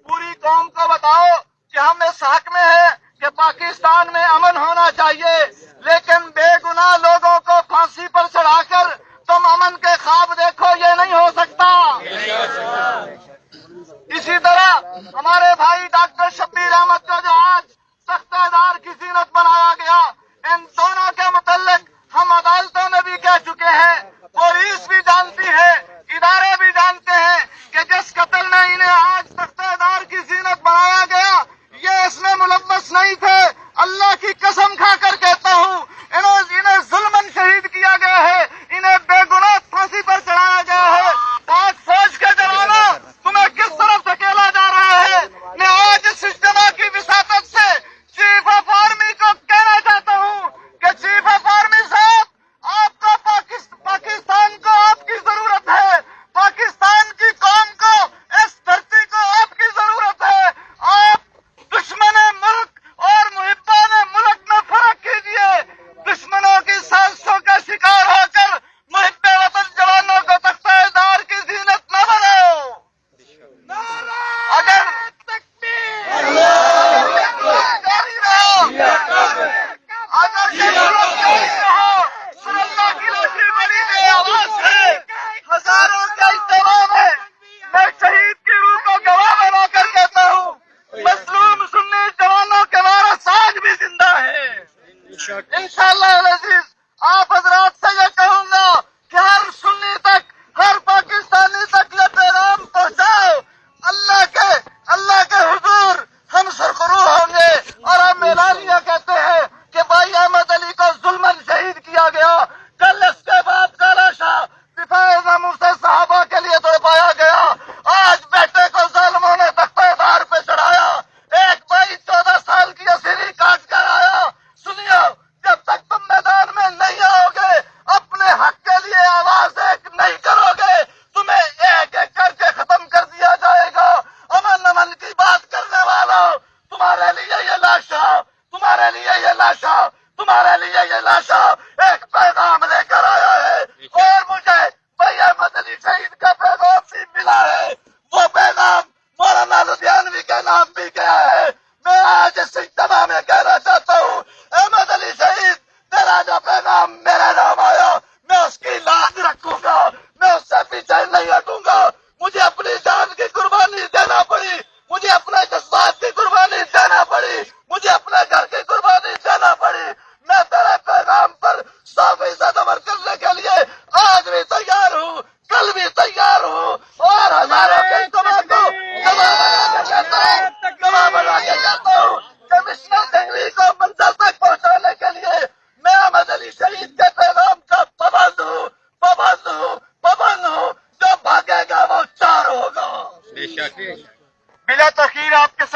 पूरी कौम को बताओ कि हम इस हक में हैं कि पाकिस्तान में अमन होना चाहिए, लेकिन बेगुनाह लोगों को फांसी पर चढ़ाकर तुम अमन के ख्वाब देखो, ये नहीं हो सकता। इसी तरह हमारे भाई डॉक्टर शब्बीर अहमद को जो आज तख्तेदार की जीनत बनाया गया, इन दोनों के मुतल्लिक हम अदालतों में भी कह चुके हैं, पुलिस भी जानती है, इदारे भी जानते हैं कि जिस कत्ल में इन्हें आज तख्तेदार की जीनत बनाया गया, ये इसमें मुलव्वस नहीं थे। अल्लाह की कसम खाकर कहता हूँ, इन्हें जुल्मन शहीद किया गया है, इन्हें बेगुनाह फांसी पर चढ़ाया गया है। पाक फौज के जवानों, तुम्हें किस तरफ धकेला जा रहा है? मैं आज इस इज्तिमा की विसातत से चीफ ऑफ आर्मी को कहना चाहता हूँ कि चीफ ऑफ आर्मी साहब, आपको पाकिस्तान को आपकी जरूरत है, पाकिस्तान की कौम को, इस धरती को आपकी जरूरत है। आप दुश्मन मुल्क और मुहिब्बान मुल्क में फर्क कीजिए। दुश्मनों की साजिशों का शिकार होकर मुहिब्बे वतन जवानों को तख्तेदार की जीनत न बनाओ। अगर जारी रहो, अगर ये अल्लाह की लाठी बड़ी में आवाज है, हजारों का इज्तिमा में मैं शहीद की रूह को गवाह बनाकर कहता हूँ, मजलूम सुन्नी जवानों के वारिस आज भी जिंदा है। इंशाअल्लाह अज़ीज, आप हजरात से ये कहूंगा कि हर सुन्नी तक, हर पाकिस्तानी तक ये पैगाम पहुंचाओ। अल्लाह के हुजूर हम सरखरू होंगे। और हम एलानिया कहते हैं कि भाई अहमद अली को जुल्मन शहीद किया गया, कल इसके बाप का लाशा दिफाए नमूस से सहाबा के लिए तड़पाया गया, आज बेटे को जालिमों ने तख्तेदार पे चढ़ाया, एक भाई 14 साल की असीरी काट कर आया। सुनियो, जब तक तुम मैदान में नहीं आओगे, अपने हक के लिए आवाज एक नहीं करोगे, तुम्हें एक एक करके खत्म कर दिया जाएगा। अमन की बात करने वालों, तुम्हारे लिए ये लाशा, तुम्हारे लिए ये लाशा, तुम्हारे लिए ये लाशा एक पैगाम लेकर आया है। और मुझे भाई अहमद अली शहीद का पैगाम भी मिला है, वो पैगाम मौलाना लुधियानवी के नाम भी गया है। मैं आज इस इज्तिमा में कहना चाहता हूँ, अहमद अली शहीद, तेरा जो पैगाम मेरे नाम आया, मैं उसकी लाज रखूंगा, मैं उससे पीछे नहीं हटूंगा। मुझे अपनी जान की कुर्बानी देना पड़ी, मुझे अपने जज्बात की कुर्बानी देना पड़ी, मुझे अपने घर की कुर्बानी देना पड़ी, मैं तेरे पैगाम पर 100% अमल करने के लिए आज भी तैयार हूँ, कल भी तैयार हूँ। और हजारों के इज्तिमा को गवाह बना के कहता हूँ, कमिश्नर जंगली को मंजिल तक पहुँचाने के लिए मैं अहमद अली शहीद के पैगाम का पाबंद हूँ, पाबंद हूँ, पाबंद हूँ। जो भागेगा वो चार होगा। बिला तखीर आपके साथ